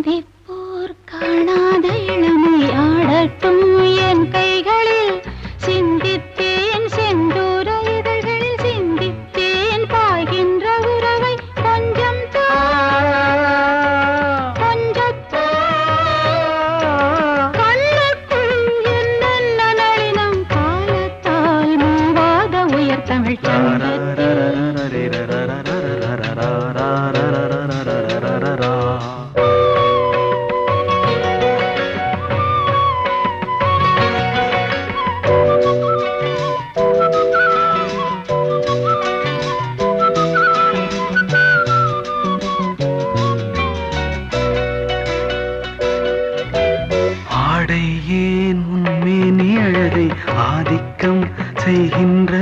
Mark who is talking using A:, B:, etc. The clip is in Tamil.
A: சிந்திப்போர் காணாத இளமை ஆடட்டும் என் கைகளில். சிந்தித்தேன் செந்தூர இதழ்களில் சிந்தித்தேன் பாய்கின்ற உறவை. கொஞ்சம் கொஞ்சத்தா கண்ணுக்குள் என்னென்ன நளினம் காலத்தால் மூவாத உயர் தமிழ் சங்கத்தில்.
B: ஆடை ஏன் உன்மேனி அழகை ஆதிக்கம் செய்கின்ற